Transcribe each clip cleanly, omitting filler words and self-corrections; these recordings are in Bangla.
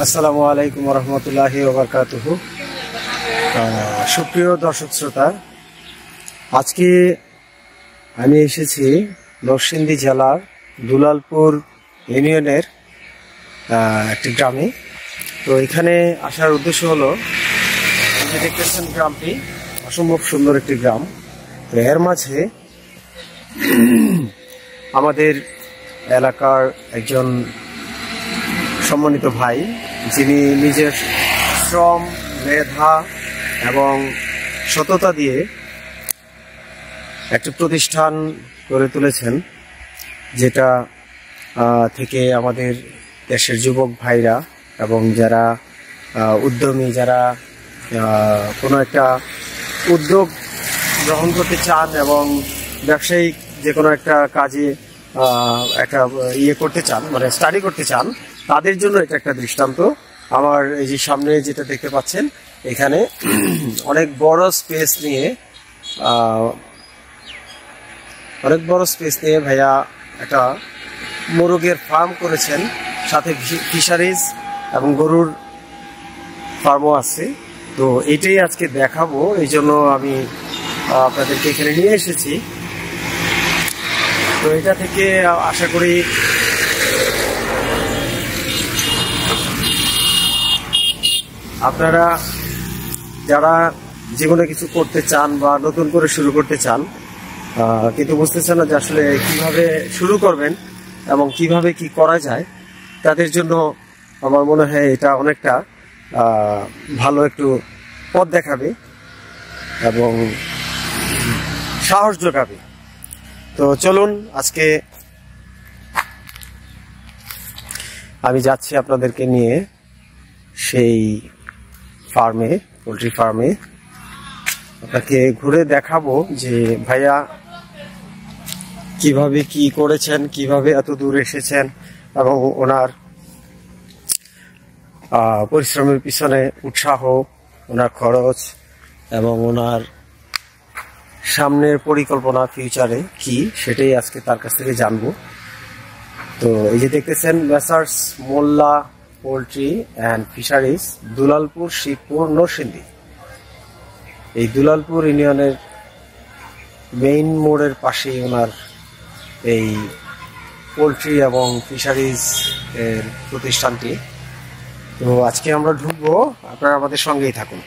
আসসালামু আলাইকুম ওয়া রাহমাতুল্লাহি ওয়া বারাকাতুহু। সুপ্রিয় দর্শক শ্রোতা, আজকে আমি এসেছি নরসিংদী জেলার দুলালপুর ইউনিয়নের একটি গ্রামে। তো এখানে আসার উদ্দেশ্য হলো, যে দেখতেছেন গ্রামটি অসম্ভব সুন্দর একটি গ্রাম। তো এর মাঝে আমাদের এলাকার একজন সম্মানিত ভাই, যিনি নিজের শ্রম, মেধা এবং সততা দিয়ে একটি প্রতিষ্ঠান গড়ে তুলেছেন, যেটা থেকে আমাদের দেশের যুবক ভাইরা এবং যারা উদ্যমী, যারা কোনো একটা উদ্যোগ গ্রহণ করতে চান এবং ব্যবসায়িক যে কোনো একটা কাজে একটা করতে চান, মানে স্টাডি করতে চান, তাদের জন্য এটা একটা দৃষ্টান্ত। আমার এই যে সামনে যেটা দেখতে পাচ্ছেন, এখানে অনেক বড় স্পেস নিয়ে ভাইয়া একটা মোরগের ফার্ম করেছেন, সাথে ফিশারিজ এবং গরুর ফার্মও আছে। তো এটাই আজকে দেখাবো, এই জন্য আমি আপনাদেরকে এখানে নিয়ে এসেছি। তো এটা থেকে আশা করি আপনারা যারা জীবনে কিছু করতে চান বা নতুন করে শুরু করতে চান, কিন্তু বুঝতেছেন না যে আসলে কিভাবে শুরু করবেন এবং কিভাবে কি করা যায়, তাদের জন্য আমার মনে হয় এটা অনেকটা ভালো একটু পথ দেখাবে এবং সাহস যোগাবে। তো চলুন, আজকে আমি যাচ্ছি আপনাদেরকে নিয়ে সেই ফার্মে, পোলট্রি ফার্মে। আপনাকে ঘুরে দেখাবো যে ভাইয়া কিভাবে কি করেছেন, কিভাবে এত দূর এসেছেন এবং ওনার পরিশ্রমের পিছনে উৎসাহ, ওনার খরচ এবং ওনার সামনের পরিকল্পনা ফিউচারে কি, সেটাই আজকে তার কাছ থেকে জানবো। তো এই যে দেখতেছেন, messrs Molla poultry and fisheries, Dulalpur, Shibpur, Narsingdi. এই দুলালপুর ইউনিয়নের মেইন মোড়ের পাশে ওনার এই পোলট্রি এবং ফিশারিজ এর প্রতিষ্ঠানটি। তো আজকে আমরা ঢুকবো, আপনারা আমাদের সঙ্গেই থাকুন।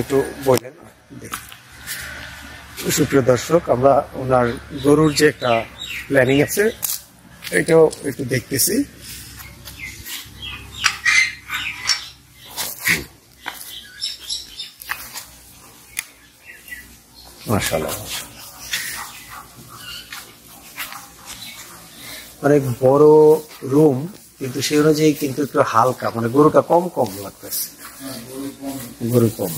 একটু বললেন। সুপ্রিয় দর্শক, আমরা ওনার গরুর যে একটা প্ল্যানিং আছে, এটাও একটু দেখতেছি। মাশাআল্লাহ, অনেক বড় রুম, কিন্তু সেই অনুযায়ী কিন্তু একটু হালকা, মানে গরুটা কম লাগতেছে, গরু কম।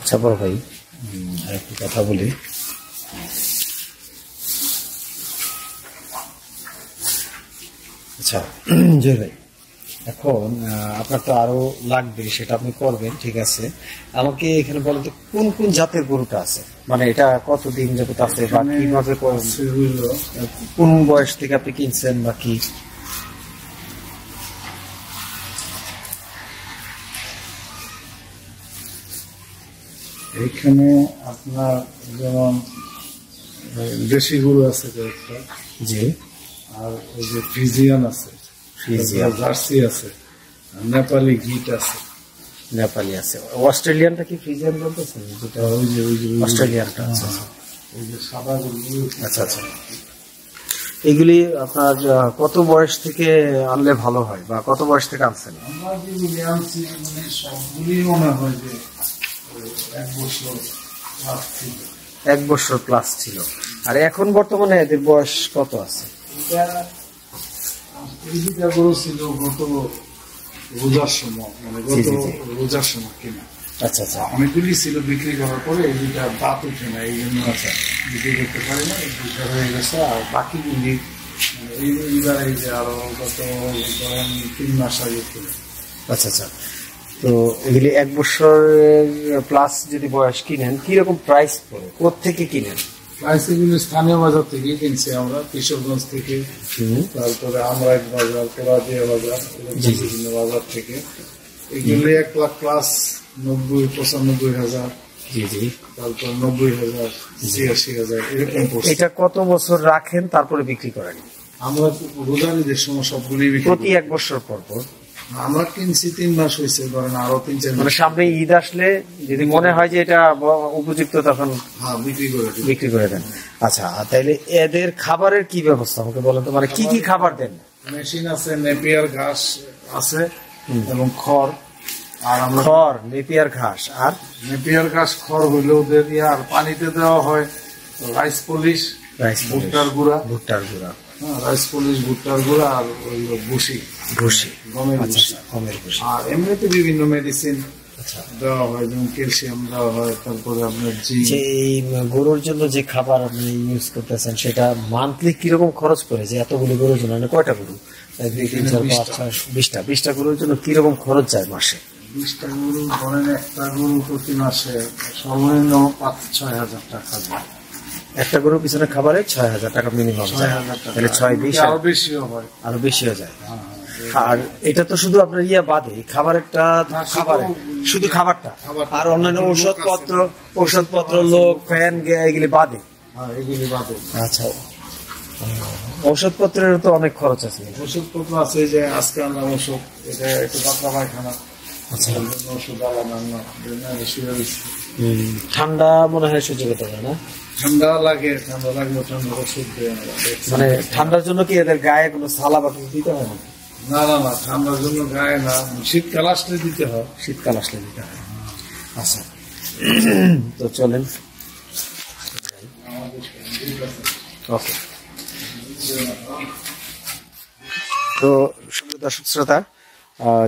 আচ্ছা বড় ভাই, আরেকটু কথা বলি। আচ্ছা জয় ভাই, এখন আপনার তো আরো লাগবে, সেটা আপনি করবেন, ঠিক আছে। আমাকে এখানে বলেন তো কোন কোন জাতের গরুটা আছে, মানে এটা কতদিন যাবত আছে বা কিভাবে কোন বয়স থেকে আপনি কিনছেন বা কি? এইখানে আপনার যেমন দেশি গরু আছে কয়েকটা, জি, আর ওই যে ফ্রিজিয়ান আছে, ফ্রিজিয়ান, জার্সি আছে, নেপালি গিট আছে। নেপালি আছে। অস্ট্রেলিয়ানটা কি ফ্রিজিয়ান বলতেছেন? যেটা ওই যে অস্ট্রেলিয়ানটা। আচ্ছা ওই যে সাদা গরু। আচ্ছা আচ্ছা। এগুলি আপনার কত বয়স থেকে আনলে ভালো হয় বা কত বয়স থেকে আনছেন? আমরা যেগুলি আনছি মানে সবগুলি মনে হয় যে 1 বছর প্লাস ছিল। 1 বছর প্লাস ছিল। আর এখন বর্তমানে এদের বয়স কত আছে? এই দুটা গরু ছিল গত রোজার সময়, মানে গত রোজার সময় কিনা। আচ্ছা আচ্ছা। অনেকগুলি ছিল, বিক্রি করার পরে এই দুটা দাঁত উঠে না, এই জন্য বিক্রি করতে পারি না, এই দুটা হয়ে গেছে। আর বাকিগুলি এইবার এই যে আরো গত ধরেন 3 মাস আগে ছিল। আচ্ছা আচ্ছা। তো এগুলি 1 বছরের প্লাস যদি বয়স কিনেন, কিরকম প্রাইস পড়ে, কোত্থেকে কিনেন? প্রাইস এগুলি স্থানীয় বাজার থেকে কিনছি আমরা, কিশোরগঞ্জ থেকে, তারপরে আমরা এক বাজার, পোড়াদিয়া বাজার, বিভিন্ন বাজার থেকে। এগুলি 1 লাখ প্লাস, 90-95 হাজার, জি জি, তারপর 90 হাজার, 86 হাজার, এরকম পড়ছে। এটা কত বছর রাখেন তারপরে বিক্রি করেন? আমরা রোজার ঈদের সময় সবগুলি বিক্রি প্রতি করি। 1 বছর পর পর? আমরা কিনছি 3 মাস হয়েছে, ধরেন আরো 3-4 মানে মাস। সামনে ঈদ আসলে যদি মনে হয় যে এটা উপযুক্ত, তখন হ্যাঁ, বিক্রি করে দিই। বিক্রি করে দেন। আচ্ছা, তাইলে এদের খাবারের কি ব্যবস্থা আমাকে বলেন তো, মানে কি কি খাবার দেন? মেশিন আছে, নেপিয়ার ঘাস আছে এবং খড়। আর আমরা খড়, নেপিয়ার ঘাস, আর নেপিয়ার ঘাস, খড় হইলে ওদের আর পানিতে দেওয়া হয় রাইস পলিশ, রাইস, ভুট্টার গুঁড়া, ভুট্টার গুঁড়া, হ্যাঁ, রাইস পলিশ, ভুট্টার গুঁড়া, আর ওই ভুসি, ভুসি, গমের আচ্ছা ভুসি। আচ্ছা, গমের ভুসি। আর এমনিতে বিভিন্ন মেডিসিন আচ্ছা, দেওয়া হয়, যেমন ক্যালসিয়াম দেওয়া হয়, তারপরে আপনার যে এই গরুর জন্য যে খাবার আপনি ইউজ করতেছেন, সেটা মান্থলি কিরকম খরচ পড়ে? যে এতগুলো গরুর জন্য, মানে কয়টা গরু? 1 2 3 4 5 6 20টা গরুর জন্য কিরকম খরচ যায় মাসে? 20টা গরু, ধরেন একটা গরু প্রতি মাসে সর্বনিম্ন 5-6 হাজার টাকা যায়। একটা গরুর পিছনে খাবারে 6,000 টাকা মিনিমাম যায়। 6,000 টাকা, তাহলে 6-20 আরো বেশিও হয়। আরো বেশিও যায়। আর এটা তো শুধু আপনার বাদে খাবারেরটা, খাবার শুধু খাবারটা, আর অন্যান্য ঔষধপত্র, লোক, ফ্যান, এগুলি বাদে? হ্যাঁ, এগুলি বাদে। আচ্ছা, ঔষধপত্রের তো অনেক খরচ আছে। ওষুধপত্র আছে, যে আজকে আনলাম ওষুধ, এটা একটু পাতলা পায়খানা, আচ্ছা, ওষুধ আলাদা ঠান্ডা মনে হয় সহ্য করতে পারে না? ঠান্ডা লাগে, ঠান্ডার ওষুধ দেয় আমরা। মানে ঠান্ডার জন্য কি এদের গায়ে কোনো সালা বা কিছু দিতে হয় না? না না না, ঠান্ডার জন্য গায়ে না, শীতকাল আসলে দিতে হয়। শীতকাল আসলে দিতে হয়। আচ্ছা, তো চলেন। ওকে। তো সুপ্রিয় দর্শক শ্রোতা,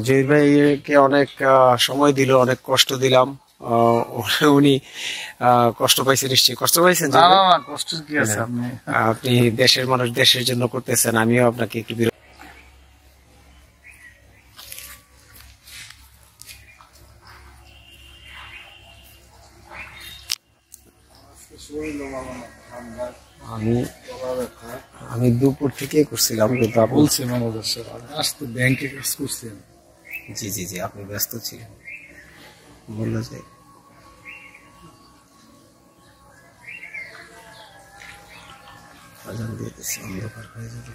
জহির ভাইকে অনেক সময় দিল, অনেক কষ্ট দিলাম। উনি কষ্ট পাইছে, নিশ্চয়ই কষ্ট পাইছেন। কষ্ট কি আছে, আপনি দেশের মানুষ, দেশের জন্য করতেছেন, আমিও আপনাকে একটু আমি দুপুর থেকে করছিলাম, কিন্তু বলছি মানুষের সাথে আসতে, ব্যাংকে কাজ করছি। জি জি জি, আপনি ব্যস্ত ছিলেন, বললো যে আজান দিয়ে দিচ্ছি, অন্ধকার হয়ে যাবে।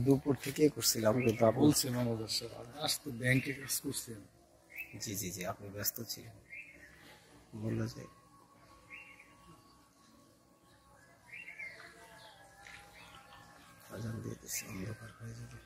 দুপুর থেকেই করছিলাম, কিন্তু আপনি বলছি ম্যানেজার সাহেব আমি আসতে ব্যাংকে কাজ করছি আমি। জি জি জি, আপনি ব্যস্ত ছিলেন, বললো যে আজান দিয়ে দিচ্ছি, অন্ধকার হয়ে যাবে।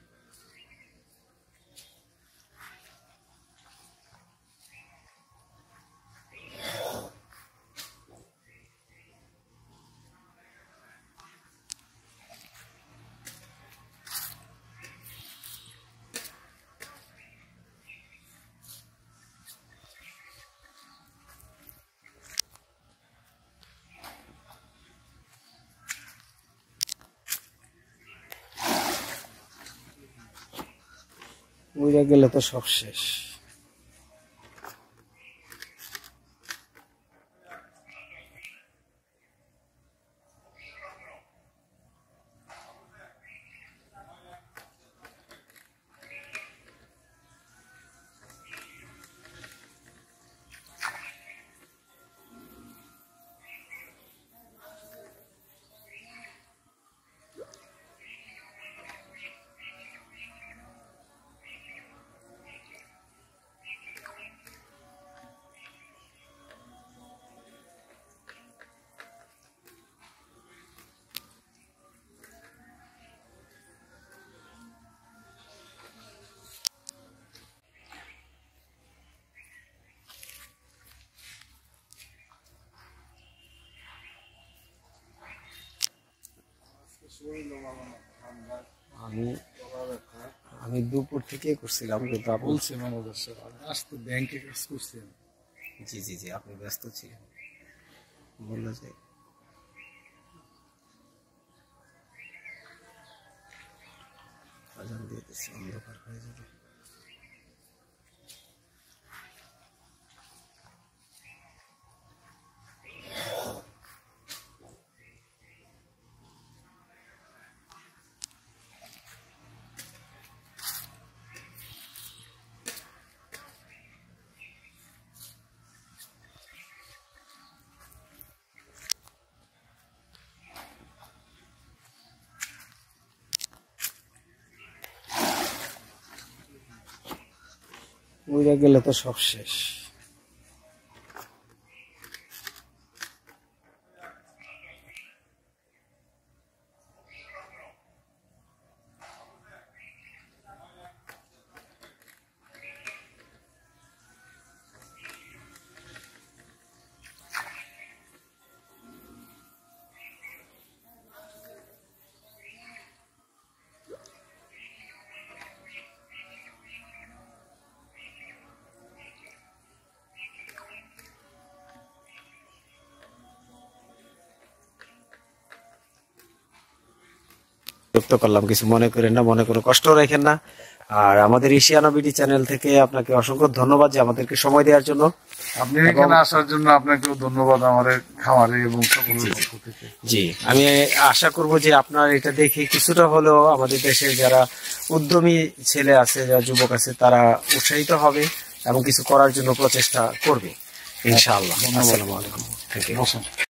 উইরা গেলে তো সব শেষ। আমি দুপুর থেকেই করছিলাম, কিন্তু আপনি বলছি ম্যানেজার সাহেব আমি আসতে ব্যাংকে কাজ করছি আমি। জি জি জি, আপনি ব্যস্ত ছিলেন, বললো যে আজান দিয়ে দিচ্ছি, অন্ধকার হয়ে যাবে। উইরা গেলে তো সব শেষ। যুক্ত করলাম, কিছু মনে করেন না, মনে কোনো কষ্ট রাখেন না। আর আমাদের এশিয়ানা বিডি চ্যানেল থেকে আপনাকে অসংখ্য ধন্যবাদ যে আমাদেরকে সময় দেওয়ার জন্য। আপনি এখানে আসার জন্য আপনাকেও ধন্যবাদ আমাদের খামারে এবং সকলের পক্ষ থেকে। জি, আমি আশা করব যে আপনার এটা দেখে কিছুটা হলেও আমাদের দেশে যারা উদ্যমী ছেলে আছে, যারা যুবক আছে, তারা উৎসাহিত হবে এবং কিছু করার জন্য প্রচেষ্টা করবে ইনশাআল্লাহ। আসসালামু আলাইকুম। Thank you.